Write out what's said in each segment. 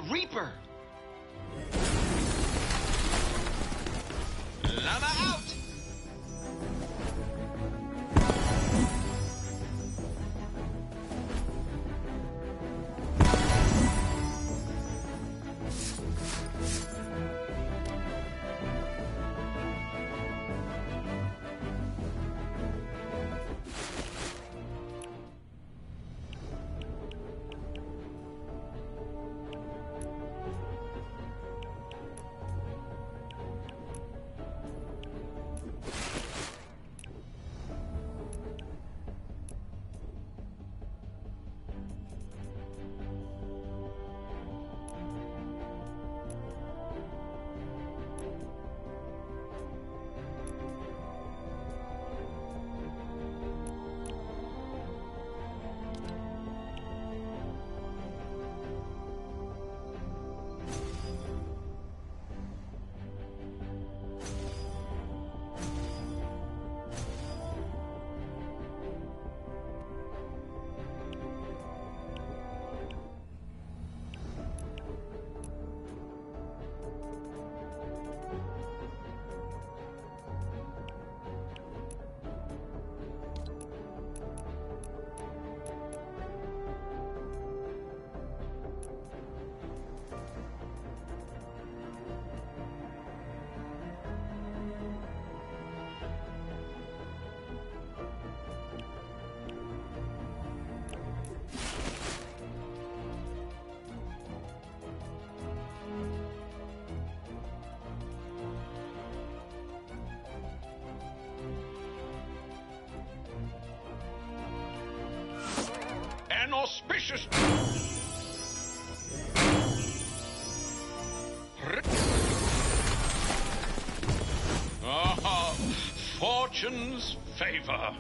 Reaper! Llama out! An auspicious... Ah, fortune's favor.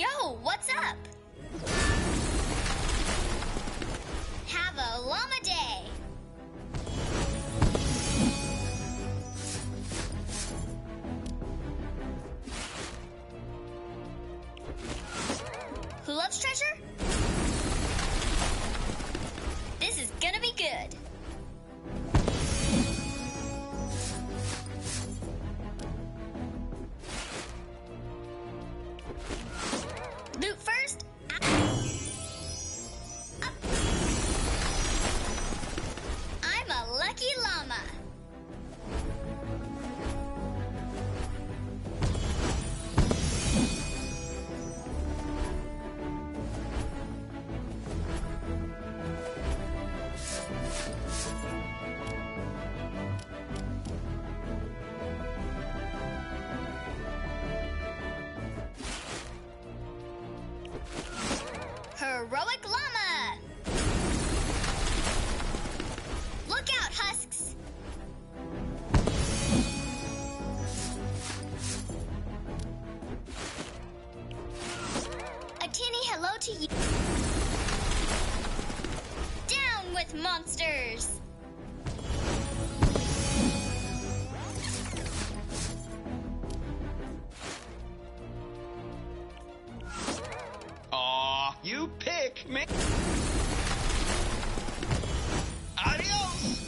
Yo, what's up? Have a llama day. Who loves treasure? This is gonna be good. Loot first. Up. I'm a lucky llama. Heroic llama! Look out, husks! A teeny hello to you. Down with monsters! Aw, you pick me. Adios.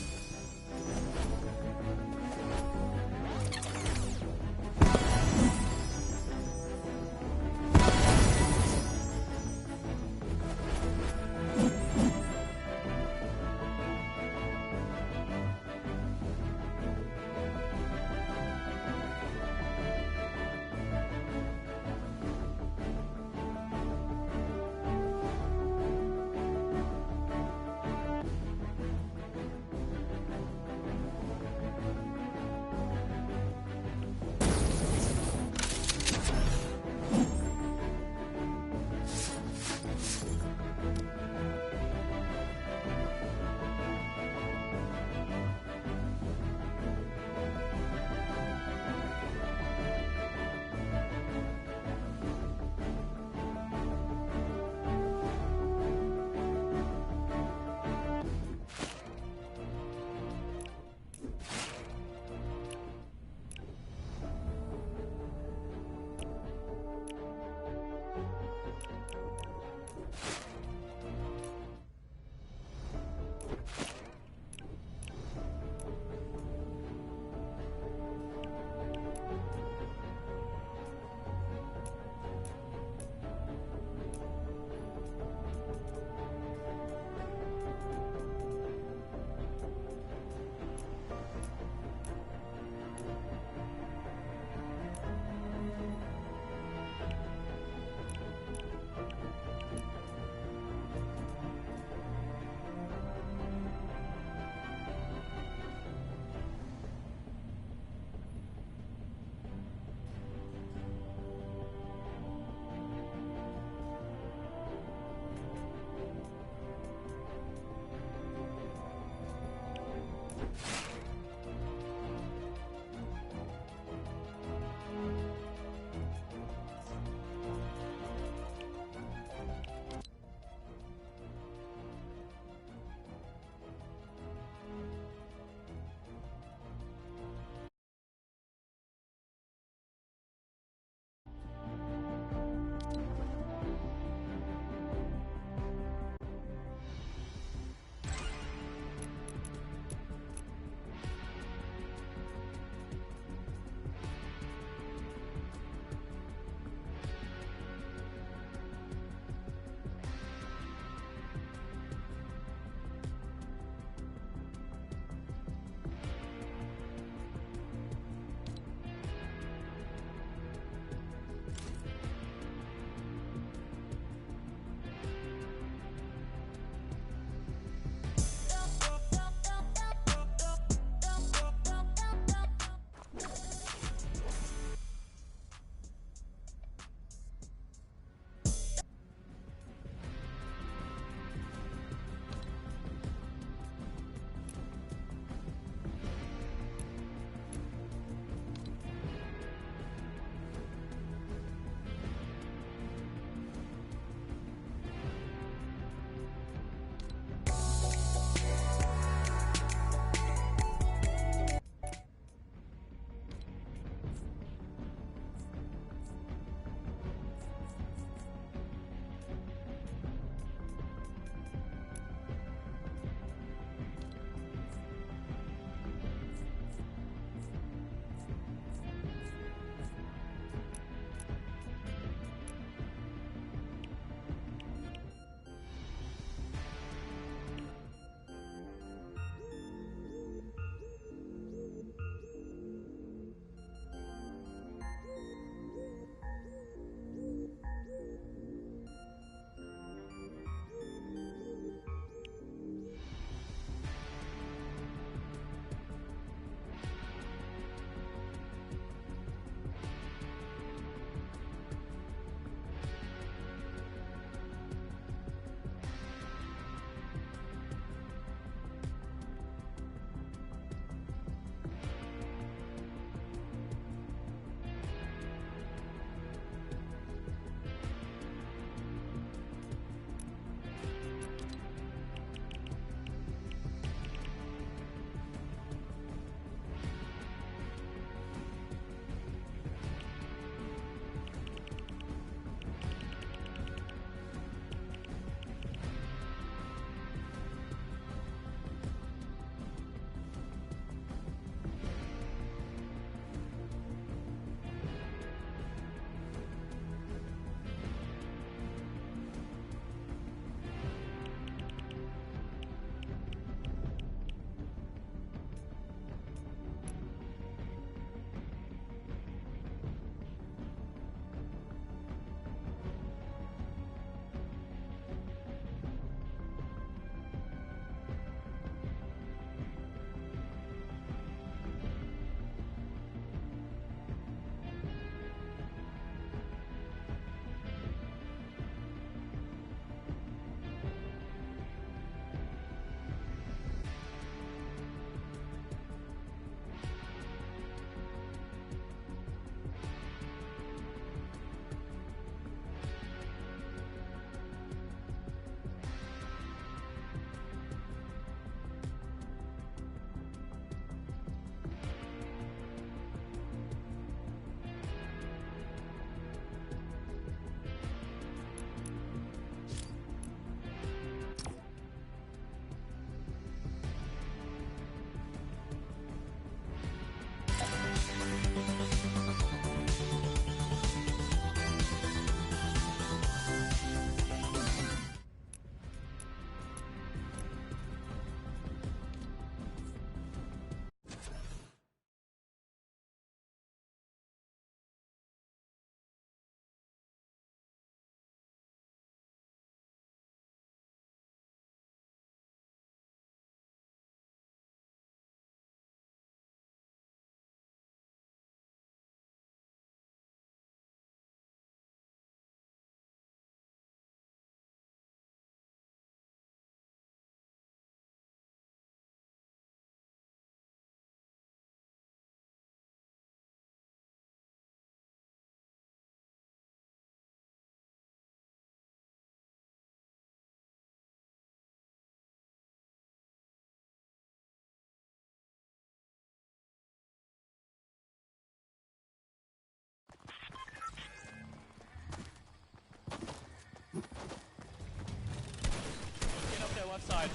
side.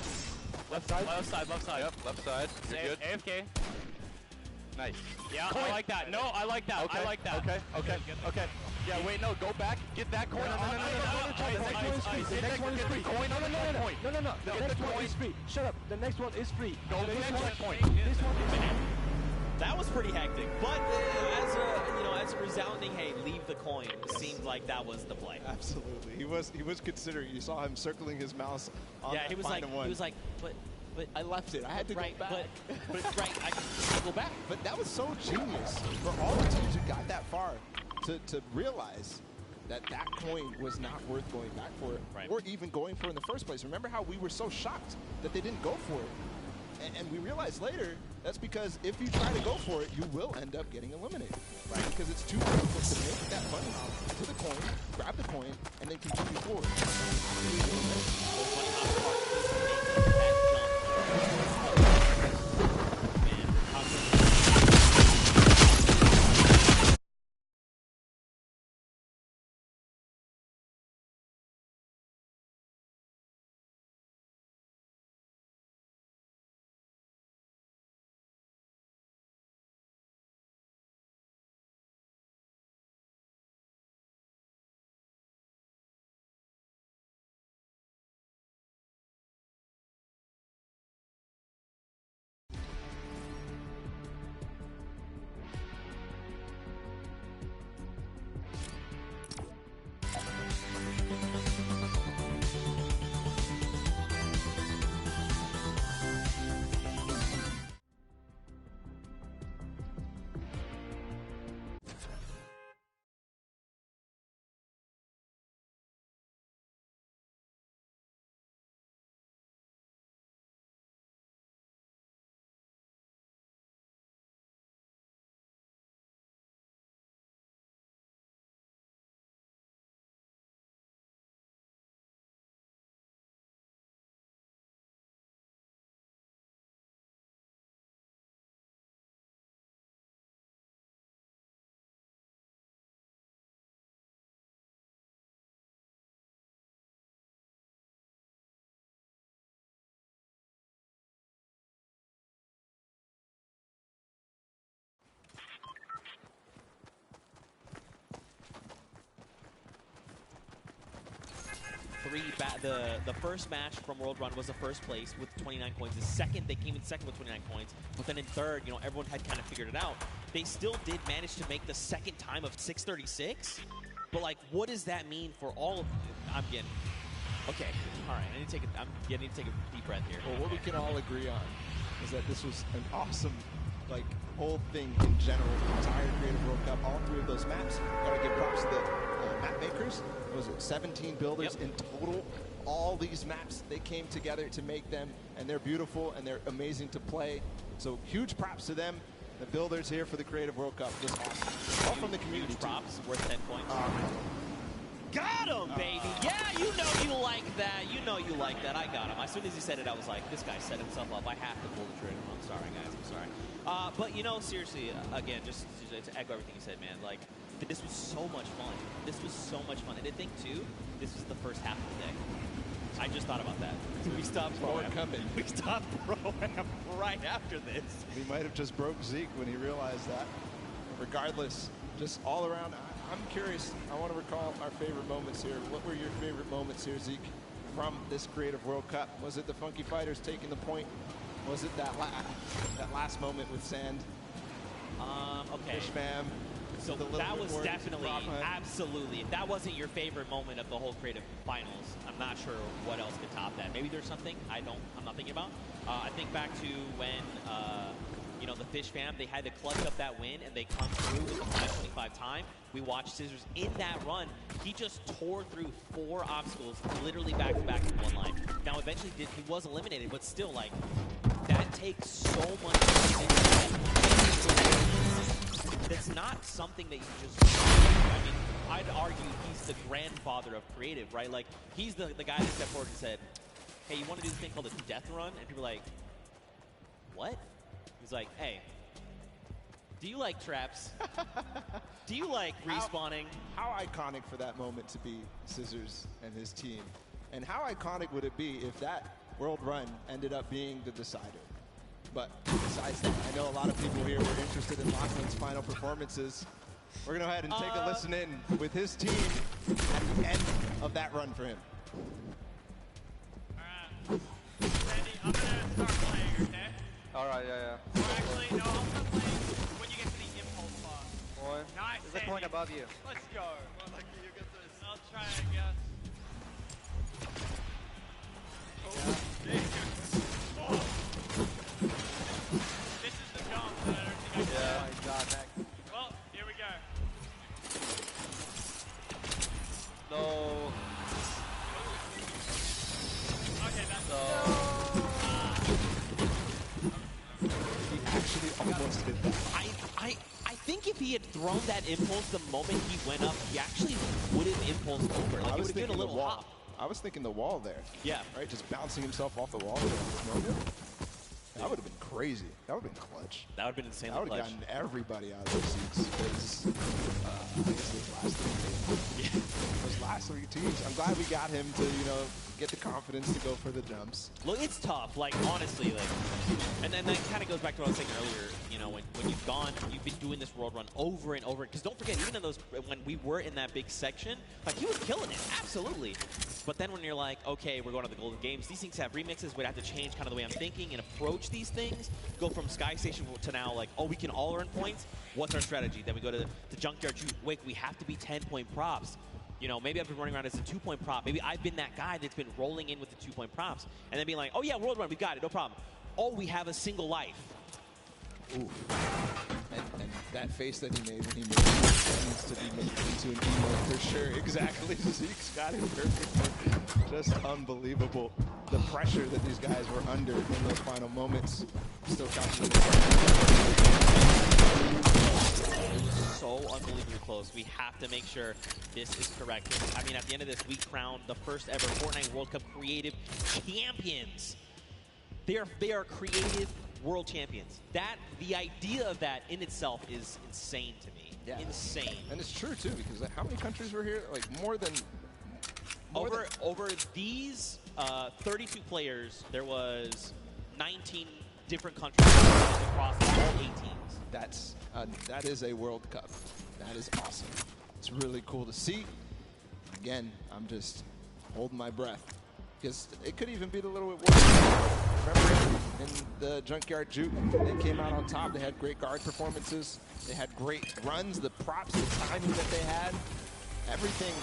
Left side? Left side, left side. Yep, left side. You're good. AFK. Nice. Yeah, I like that. No, I like that. Okay. I like that. Okay. Yeah, wait, no, go back. Get that coin. The next one is free. The next one is free. Coin. No. The next one is free. Shut up. The next one is free. Go to the next checkpoint. This one is free. That was pretty hectic, but as a resounding, hey, leave the coin, seemed like that was the play. Absolutely, he was considering. You saw him circling his mouse on Yeah, that he was like, but I left it. I had to right, go back. but I can go back. But that was so genius for all the teams who got that far to realize that that coin was not worth going back for, or even going for in the first place. Remember how we were so shocked that they didn't go for it? And we realized later that's because if you try to go for it, you will end up getting eliminated. Right? Because it's too difficult to make that bunny hop to the coin, grab the coin, and then continue forward. The first match from World Run was the first place with 29 coins. The second, they came in second with 29 coins. But then in third, everyone had kind of figured it out. They still did manage to make the second time of 636. But like, what does that mean for all of I'm getting. Okay, all right. I need to take a deep breath here. Well, what we can all agree on is that this was an awesome, whole thing in general. The entire Creative World Cup, all three of those maps. Gotta give props to the map makers. Was it 17 builders in total? All these maps, they came together to make them, and they're beautiful and they're amazing to play. So huge props to them, the builders here for the Creative World Cup. Just awesome. All from the community. Huge props, worth 10 points. Got him, baby. Yeah, you like that. You like that. I got him. As soon as he said it, I was like, this guy set himself up. I have to pull the trigger. I'm sorry, guys. I'm sorry. But, seriously, again, just to echo everything you said, man, this was so much fun. This was so much fun. And to think, too, this was the first half of the day. I just thought about that. We stopped We stopped Pro-Am right after this. He might have just broke Zeke when he realized that. Regardless, just all around, I'm curious. I want to recall our favorite moments here. What were your favorite moments here, Zeke, from this Creative World Cup? Was it the Funky Fighters taking the point? Was it that last moment with Sand? Okay. Fish Fam. So that was definitely, absolutely. If that wasn't your favorite moment of the whole Creative Finals, I'm not sure what else could top that. Maybe there's something I'm not thinking about. I think back to when, the Fish Fam, they had to clutch up that win and they come through with the 525 time. We watched Scissors in that run. He just tore through 4 obstacles, literally back to back in one line. Now, eventually he was eliminated, but still, that takes so much. That's not something that you just. I'd argue he's the grandfather of creative, right? He's the guy that stepped forward and said, hey, you want to do this thing called a death run? And people are like, what? He's like, hey, do you like traps? Do you like respawning? How iconic for that moment to be Scissors and his team. And how iconic would it be if that world run ended up being the decider. But besides that, I know a lot of people here were interested in Lachlan's final performances. We're going to go ahead and take a listen in with his team at the end of that run for him. Alright. Randy, I'm gonna start playing, okay? Alright, yeah. Or actually, no, I'll start playing when you get to the impulse part. Boy, Nice, there's a coin above you. Let's go. Well, lucky you get this. I'll try, I guess. Oh, oh. This is the jump that I don't think I can. Oh my god, that. Well, here we go. No. Okay, that's He actually almost did that. I think if he had thrown that impulse the moment he went up, he actually would have impulsed over. Like, I he was would have given thinking a the little wall. hop. I was thinking the wall there. Yeah. Right, just bouncing himself off the wall there at this moment. That would have been crazy. That would have been clutch. That would have been insanely That would have clutch. gotten everybody out of their seats. Because, I guess those last three teams. Those last three teams. I'm glad we got him to, get the confidence to go for the jumps. Look, it's tough. Like, honestly, like, and then that kind of goes back to what I was saying earlier. When you've been doing this world run over and over. Because don't forget, even in those, when we were in that big section, like, he was killing it, absolutely. But then when you're like, okay, we're going to the Golden Games, these things have remixes. We'd have to change kind of the way I'm thinking and approach these things. Go from Sky Station to now, like, oh, we can all earn points. What's our strategy? Then we go to the Junkyard. Wait, we have to be 10-point props. Maybe I've been running around as a 2-point prop. Maybe I've been that guy that's been rolling in with the 2-point props. And then being like, oh, yeah, world run, we got it, no problem. Oh, we have a single life. Ooh. And that face that he made when he made it needs to be made into an emote for sure. Exactly. Zeke's got it perfectly. Just unbelievable. The pressure that these guys were under in those final moments. Still calculating. So unbelievably close. We have to make sure this is correct. I mean, at the end of this, we crowned the first ever Fortnite World Cup creative champions. They are creative world champions. The idea of that in itself is insane to me. Yeah. Insane. And it's true too, because how many countries were here? Like more than over these 32 players, there was 19 different countries across all 8 teams. That is a World Cup. That is awesome. It's really cool to see. Again, I'm just holding my breath because it could even be a little bit worse. Remember in the Junkyard Juke, they came out on top. They had great guard performances. They had great runs, the props, the timing that they had. Everything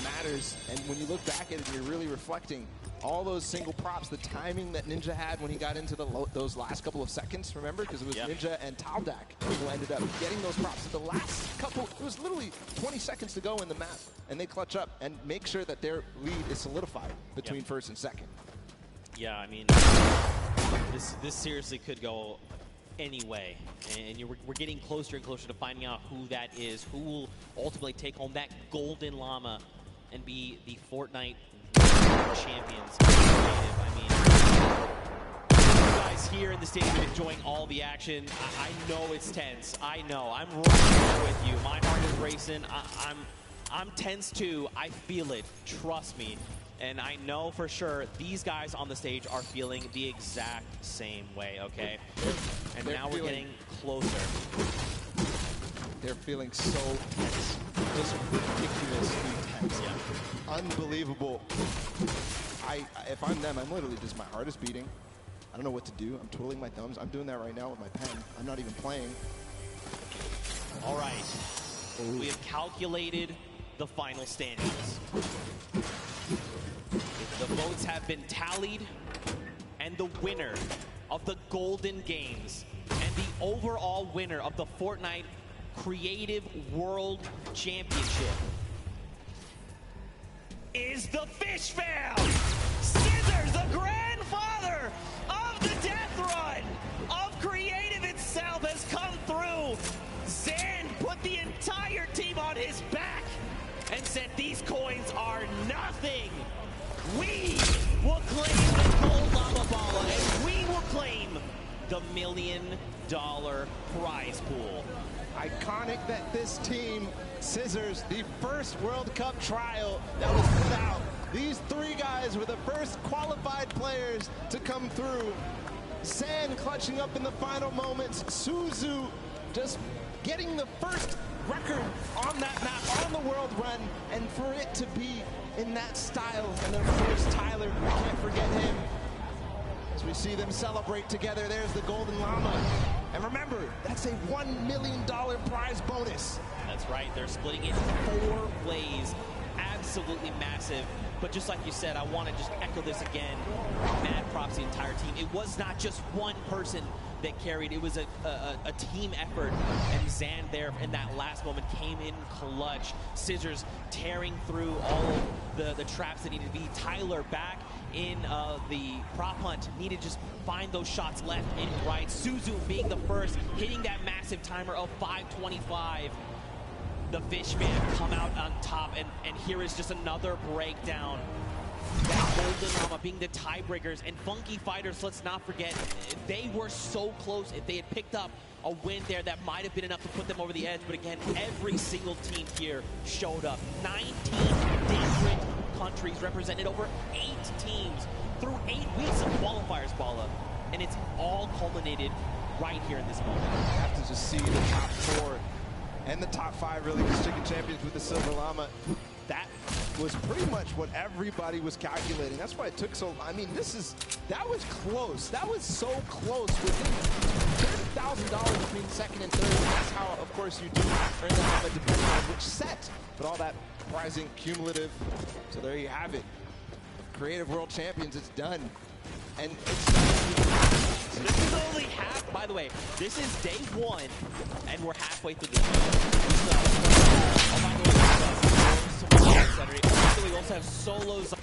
matters. And when you look back at it and you're really reflecting, all those single props, the timing that Ninja had when he got into those last couple of seconds, remember? Because it was Ninja and Taldak who ended up getting those props. At the last couple, it was literally 20 seconds to go in the map. And they clutch up and make sure that their lead is solidified between first and second. Yeah, I mean, this seriously could go any way. And we're getting closer and closer to finding out who that is, who will ultimately take home that golden llama and be the Fortnite champions. I mean, you guys here in the stadium enjoying all the action. I know it's tense. I know. I'm right there with you. My heart is racing. I'm tense too. I feel it. Trust me. And I know for sure these guys on the stage are feeling the exact same way, okay? And now we're getting closer. They're feeling so tense. Just ridiculously tense. Yeah. Unbelievable. If I'm them, I'm literally just, my heart is beating. I don't know what to do. I'm twiddling my thumbs. I'm doing that right now with my pen. I'm not even playing. All right. Ooh. We have calculated the final standings. The votes have been tallied, and the winner of the Golden Games and the overall winner of the Fortnite Creative World Championship is the Fish Fam! Scissors, the grandfather of the death run of Creative itself, has come through. Zan put the entire team on his back and said these coins are nothing. We will claim the gold lava balla, and we will claim the $1 million prize pool. Iconic that this team, Scissors, the first World Cup trial that was put out. These three guys Tigers were the first qualified players to come through. Zan clutching up in the final moments. Suzu just getting the first record on that map, on the world run, and for it to be in that style. And of course, Tyler, we can't forget him. As we see them celebrate together, there's the Golden Llama. And remember, that's a $1 million prize bonus. That's right, they're splitting it 4 ways. Absolutely massive. But just like you said, I want to just echo this again. Mad props to the entire team. It was not just one person that carried. It was a team effort. And Zan there in that last moment came in clutch. Scissors tearing through all of the traps that needed to be. Tyler back in the prop hunt. Needed to just find those shots left and right. Suzu being the first, hitting that massive timer of 5:25. The Fishman come out on top, and here is just another breakdown. That Golden Llama being the tiebreakers, and Funky Fighters, let's not forget, they were so close. If they had picked up a win there, that might have been enough to put them over the edge. But again, every single team here showed up. 19 different countries represented, over 8 teams through 8 weeks of qualifiers, Bala. And it's all culminated right here in this moment. You have to just see the top 4 and the top 5 really just chicken champions with the Silver Llama. That was pretty much what everybody was calculating. That's why it took so long. I mean, that was close. That was so close. Within $30,000 between second and third. That's how, of course, you do earn the Llama depending on which set. But all that prizing cumulative. So there you have it. Creative World Champions, it's done. And this is only half, by the way, this is day 1, and we're halfway through this. We also have solos.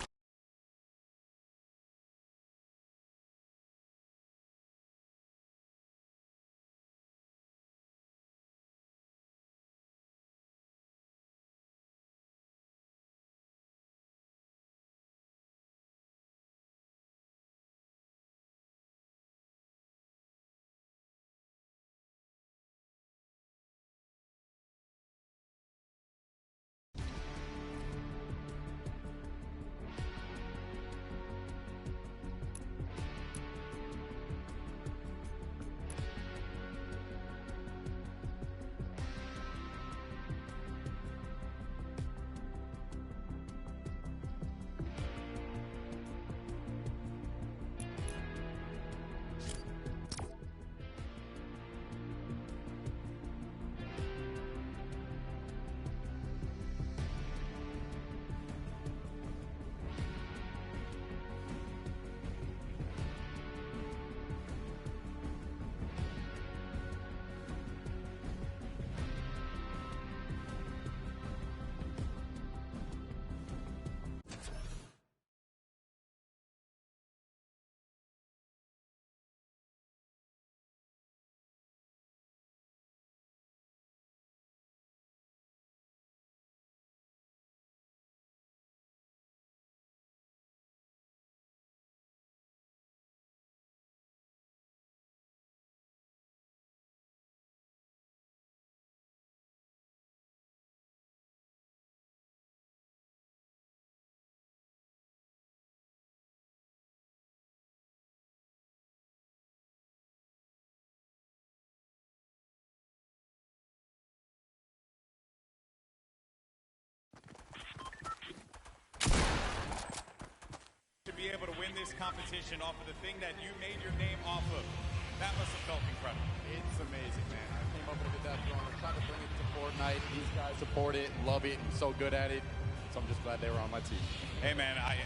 Be able to win this competition off of the thing that you made your name off of. That must have felt incredible. It's amazing, man. I came up with that throwing. I tried to bring it to Fortnite. These guys support it, love it, and so good at it. So I'm just glad they were on my team. Hey, man, I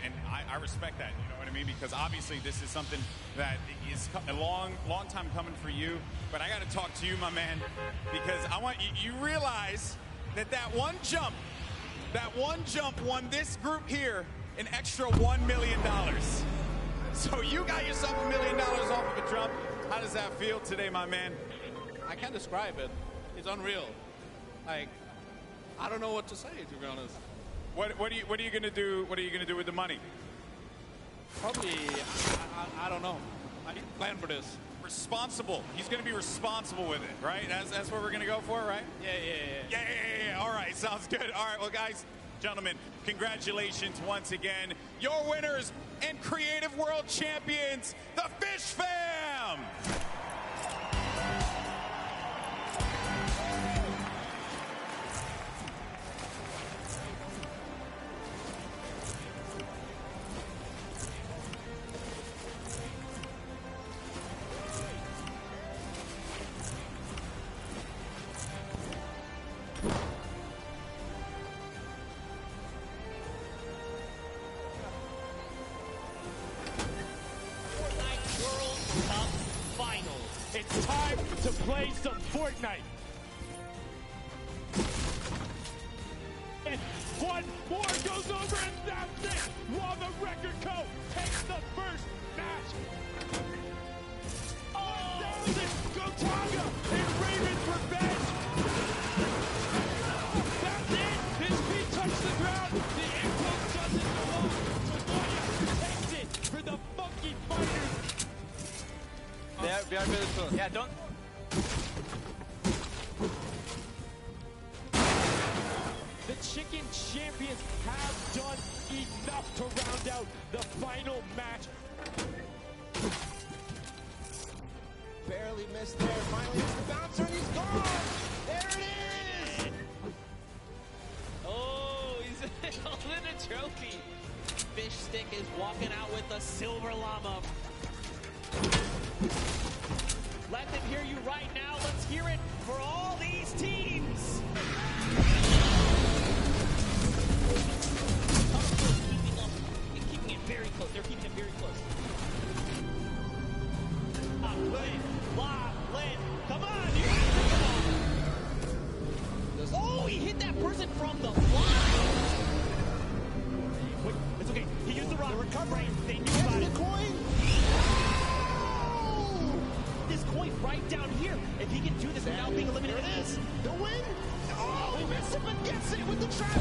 respect that. You know what I mean? Because obviously this is something that is a long time coming for you. But I got to talk to you, my man, because I want you realize that one jump won this group here an extra $1 million. So you got yourself $1 million off of a jump. How does that feel today, my man? I can't describe it. It's unreal. Like, I don't know what to say, to be honest. What are you gonna do? What are you gonna do with the money? Probably, I don't know. I need to plan for this. Responsible. He's gonna be responsible with it, right? That's what we're gonna go for, right? Yeah. All right, sounds good. All right, well, guys, Gentlemen, congratulations once again. Your winners and Creative World Champions, the Fish Fam! It's time to play some Fortnite. And one more goes over and that's it. While the Record Co. takes the first match. 1,000 Gotaga and Raven's Revenge. That's it. His feet touch the ground. The impulse doesn't go on. Savoya takes it for the Funky Fighters. We are very close. Yeah, don't. The Chicken Champions have done enough to round out the final match. Barely missed there. Finally hits the bouncer and he's gone. There it is. Oh, he's holding a trophy. Fish Stick is walking out with a silver llama. Let them hear you right now. Let's hear it for all these teams. Keeping it very close. They're keeping it very close. Lin, come on, you got to Oh, he hit that person from the line. Wait, it's okay. He used the rock. They're recovering. They knew about it. The coin. This coin right down here. If he can do this without being eliminated, There it is. The win. Oh, he missed it, but gets it with the trap.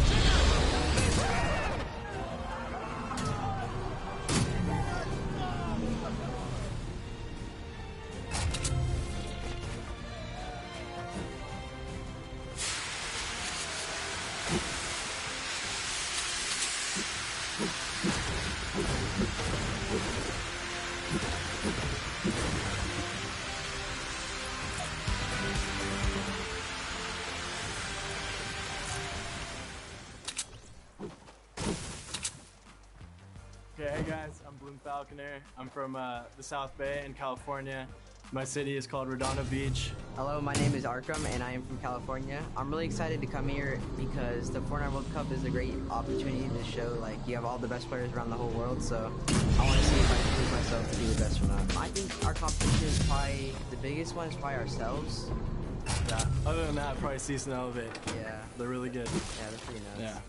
Okay, hey guys, I'm Bloom Falconer. I'm from the South Bay in California. My city is called Redondo Beach. Hello, my name is Arkham and I am from California. I'm really excited to come here because the Fortnite World Cup is a great opportunity to show like you have all the best players around the whole world, so I want to see if I can prove myself to be the best or not. I think our competition is probably, the biggest one is probably ourselves. Yeah, other than that, probably Cease and Elevate. Yeah. They're really good. Yeah, they're pretty nuts. Yeah.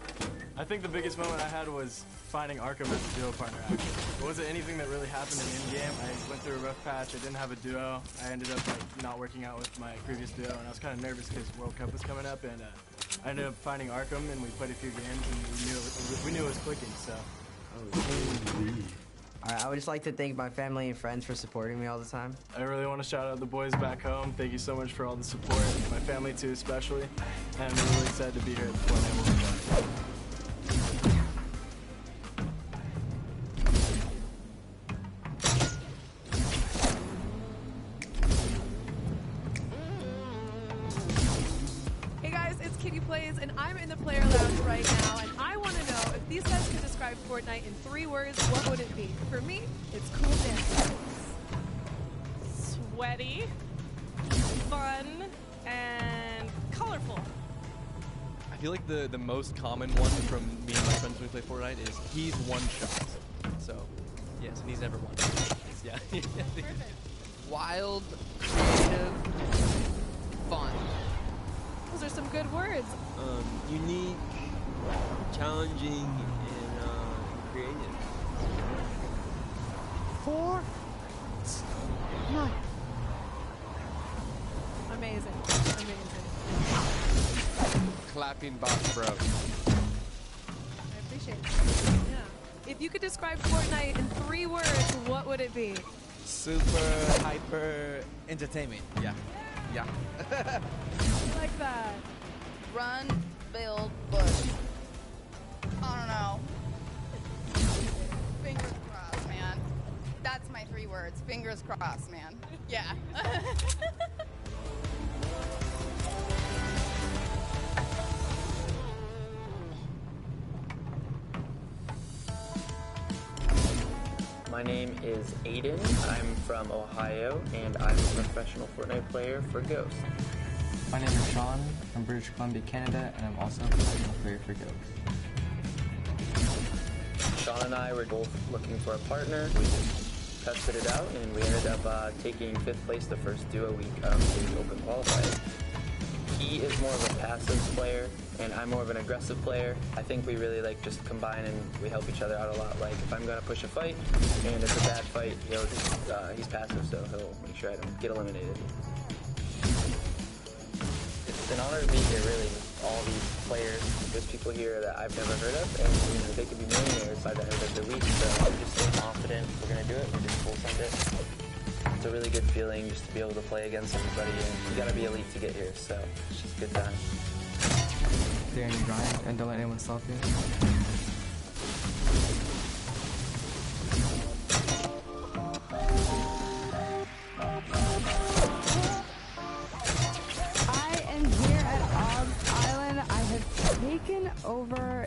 I think the biggest moment I had was finding Arkham as a duo partner, actually. It wasn't anything that really happened in-game. I went through a rough patch. I didn't have a duo. I ended up like not working out with my previous duo, and I was kind of nervous because World Cup was coming up, and I ended up finding Arkham, and we played a few games, and we knew it was clicking, so. Alright, I would just like to thank my family and friends for supporting me all the time. I really want to shout out the boys back home. Thank you so much for all the support. My family too, especially. And I'm really excited to be here at the Fortnite World Cup. Hey guys, it's Kitty Plays, and I'm in the player lounge right now, and I want to know if these guys could describe Fortnite in 3 words, what would it be? For me, it's cool dance. Sweaty, fun, and colorful. I feel like the most common one from me and my friends when we play Fortnite is he's one shot. So, yes, and he's never won. Yeah. Wild, creative, fun. Those are some good words. Unique, challenging, and creative. Fortnite. Amazing. Amazing. Clapping box, bro. I appreciate it. Yeah. If you could describe Fortnite in 3 words, what would it be? Super hyper entertainment. Yeah. Yeah. I like that. Run, build, push. words. Fingers crossed, man. Yeah. My name is Aiden. I'm from Ohio, and I'm a professional Fortnite player for Ghost. My name is Sean. I'm British Columbia, Canada, and I'm also a professional player for Ghost. Sean and I were both looking for a partner. We just tested it out, and we ended up taking 5th place the first duo week of the Open Qualifier. He is more of a passive player, and I'm more of an aggressive player. I think we really just combine and we help each other out a lot. Like if I'm gonna push a fight and it's a bad fight, he'll just he's passive, so he'll make sure I don't get eliminated. It's an honor to be here, really, with all these players. There's people here that I've never heard of, and they could be millionaires by the end of the week. So I'm just stay confident. We're gonna do it. We're just full send it. It's a really good feeling just to be able to play against everybody, and you gotta be elite to get here, so it's just a good time. Stay on your grind and don't let anyone stop you. I am here at Obbs Island. I have taken over.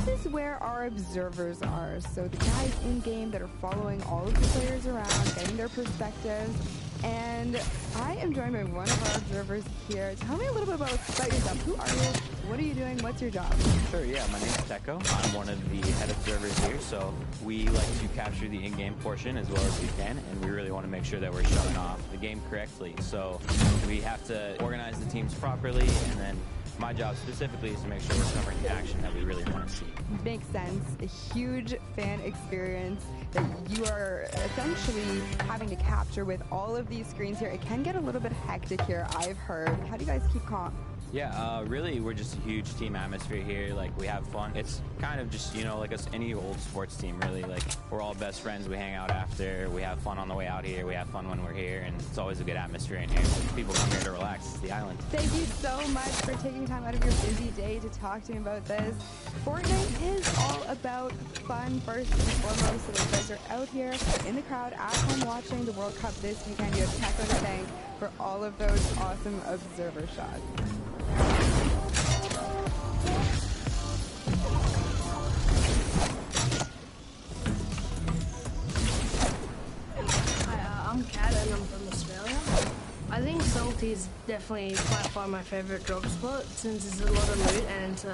This is where our observers are. So the guys in game that are following all of the players around, getting their perspectives. And I am joined by one of our observers here. Tell me a little bit about yourself. Who are you? What are you doing? What's your job? Sure, yeah, my name's Teko. I'm one of the head observers here, so we like to capture the in-game portion as well as we can, and we really want to make sure that we're showing off the game correctly. So we have to organize the teams properly, and then my job specifically is to make sure we're covering the action that we really want to see. Makes sense. A huge fan experience that you are essentially having to capture with all of these screens here. It can get a little bit hectic here, I've heard. How do you guys keep calm? Yeah, really, we're just a huge team atmosphere here. Like, we have fun. It's kind of just, like any old sports team, really. Like, we're all best friends. We hang out after. We have fun on the way out here. We have fun when we're here, and it's always a good atmosphere in here. People come here to relax. It's the island. Thank you so much for taking time out of your busy day to talk to me about this. Fortnite is all about fun first and foremost, so you guys are out here in the crowd at home watching the World Cup this weekend. You have Teko to thank for all of those awesome observer shots. Hi, I'm Kat and I'm from Australia. I think Salty is definitely by far my favourite drop spot since there's a lot of loot and it's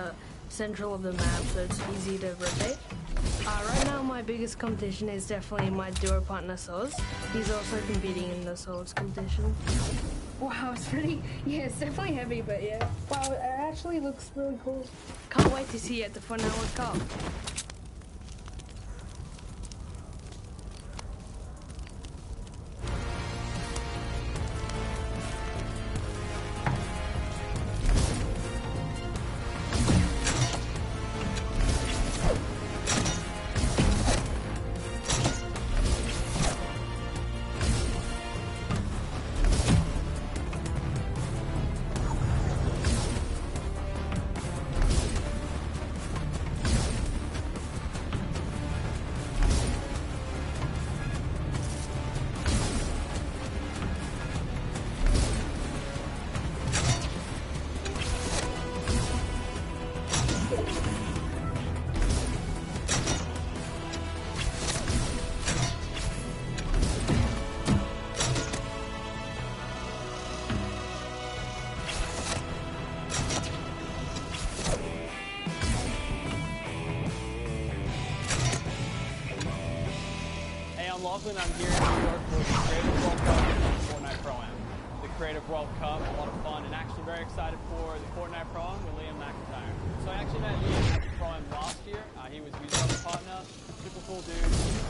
central of the map, so it's easy to rotate. Right now my biggest competition is definitely my duo partner Soz. He's also competing in the Soz competition. Wow, it's it's definitely heavy, but yeah. Wow, it actually looks really cool. Can't wait to see it at the Fortnite World Cup. I'm here in New York for the Creative World Cup and Fortnite Pro-Am. The Creative World Cup, a lot of fun, and actually very excited for the Fortnite Pro-Am with Liam McIntyre. So I actually met Liam at the Pro-Am last year. He was U's other partner, super cool dude,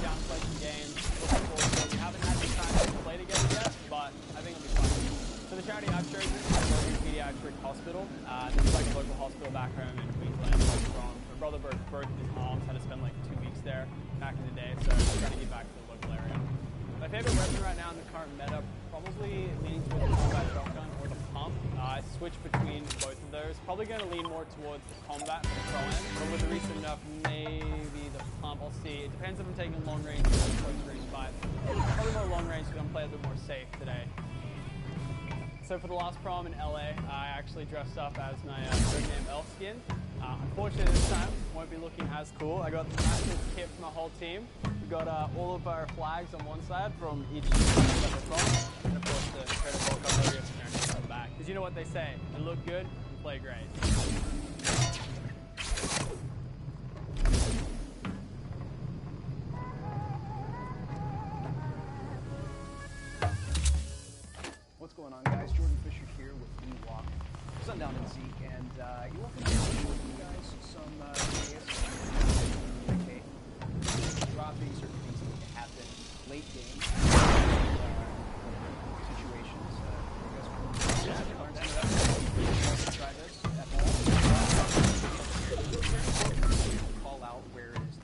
down to play some games, looking forward to it. We haven't had the time to play together yet, but I think it'll be fun. So the charity I've chosen is the local pediatric hospital. This is like a local hospital back home in Queensland. My brother broke his arms, had to spend like 2 weeks there back in the day, so I'm trying to get back to the local area. My favorite weapon right now in the current meta, probably leaning towards the combat shotgun or the pump. It's switch between both of those. Probably going to lean more towards the combat for the Pro-Am, but with the recent nerf, maybe the pump. I'll see. It depends if I'm taking long range or close range fight. Probably more long range because I'm playing a bit more safe today. So for the last Pro-Am in LA, I actually dressed up as my Name Elf skin. Unfortunately this time, won't be looking as cool. I got the massive kit for my whole team. We got all of our flags on one side from each country that we're from, and of course the Creative World Cup Warriors American on the back. Because you know what they say, you look good, you play great. What's going on, guys? Jordan Fisher here with Walk, Sundown and Zeke, and you're welcome to show you guys some ideas. Okay, dropping certain things that can happen late game situations. You guys can learn some of that. Try this at home. It's very important to call out where it is.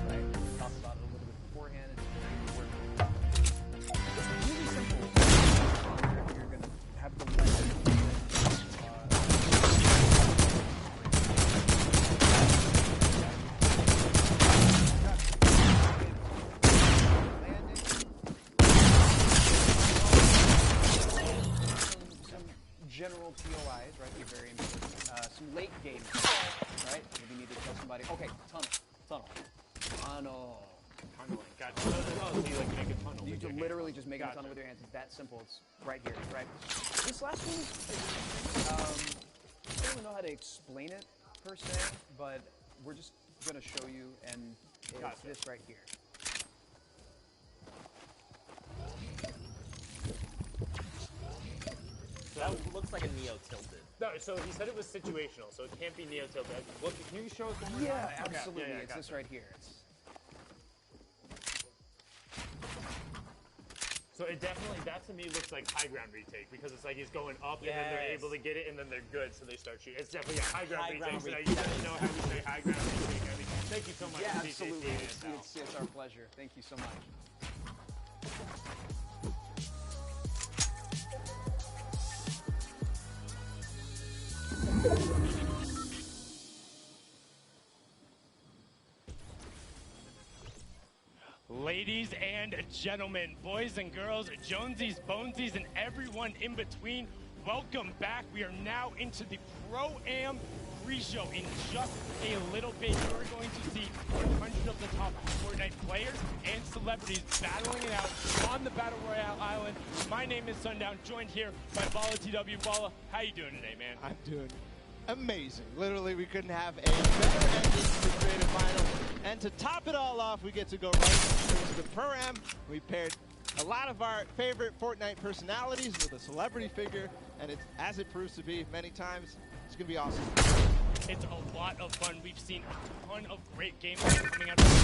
Right? We talked about it a little bit beforehand. It's very important. It's really simple. You're going to have the letter. Some general POIs, right? They're very important. Some late game, right? Maybe you need to tell somebody, okay, tunnel. Tunneling. Gotcha. So you like make a tunnel. You can literally just make a tunnel with your hands. It's that simple. It's right here, right? This last one is, I don't even know how to explain it per se, but we're just going to show you, and it's this right here. That looks like a Neo tilted. No, so he said it was situational, so it can't be Neo tilted. What, can you show us one more Yeah, time? absolutely. Okay. It's this right here. So it definitely, that to me looks like high ground retake because it's like he's going up and then they're able to get it and then they're good, so they start shooting. It's definitely a high ground retake. So now you guys know how we say high ground retake. I mean, thank you so much. Yeah, for absolutely. DJing It's our pleasure. Thank you so much. Ladies and gentlemen, boys and girls, Jonesies, Bonesies, and everyone in between, welcome back. We are now into the Pro-Am pre-show. In just a little bit, you're going to see 100 of the top Fortnite players and celebrities battling it out on the Battle Royale Island. My name is Sundown, joined here by Bala TW. Bala, how you doing today, man? I'm doing amazing. Literally, we couldn't have a better ending to the creative final. And to top it all off, we get to go right into the Pro-Am. We paired a lot of our favorite Fortnite personalities with a celebrity figure, and it's, as it proves to be many times, it's going to be awesome. It's a lot of fun. We've seen a ton of great gameplay coming out of the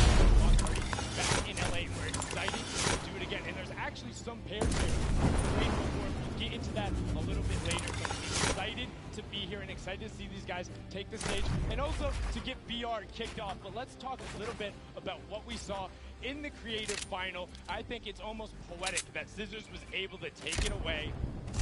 back in LA. We're excited to do it again. And there's actually some pairs there. We'll get into that a little bit later. But excited to be here and excited to see these guys take the stage and also to get VR kicked off. But let's talk a little bit about what we saw in the creative final. I think it's almost poetic that Scissors was able to take it away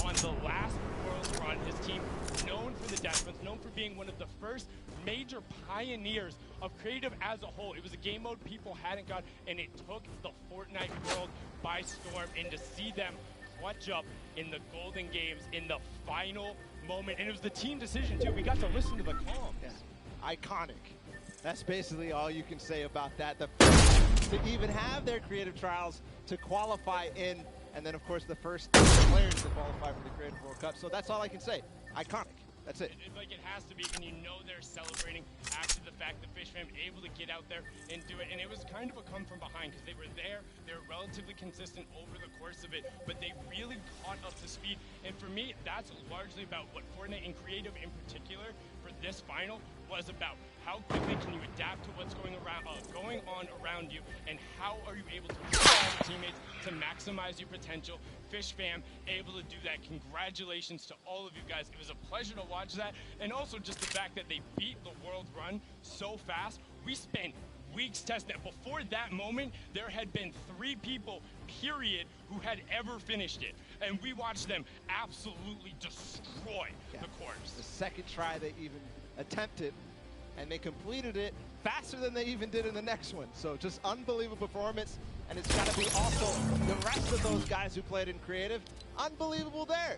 on the last World run. His team, known for the Death Runs, known for being one of the first major pioneers of creative as a whole. It was a game mode people hadn't got, and it took the Fortnite world by storm. And to see them clutch up in the Golden Games in the final moment, and it was the team decision too. We got to listen to the comms. Yeah. Iconic. That's basically all you can say about that. The first to even have their creative trials to qualify in, and then of course the first players to qualify for the Creative World Cup. So that's all I can say. Iconic. That's it. Like it has to be, and you know they're celebrating after the fact. The Fish fam able to get out there and do it, and it was kind of a come from behind because they were there. They were relatively consistent over the course of it, but they really caught up to speed. And for me, that's largely about what Fortnite and creative in particular for this final was about. How quickly can you adapt to what's going on around you, and how are you able to work with your teammates to maximize your potential? Fish fam, able to do that. Congratulations to all of you guys. It was a pleasure to watch that, and also just the fact that they beat the world run so fast. We spent weeks testing it. Before that moment, there had been 3 people, period, who had ever finished it. And we watched them absolutely destroy the course. The second try they even attempted, and they completed it faster than they even did in the next one. So just unbelievable performance, and it's got to be also the rest of those guys who played in creative, unbelievable there.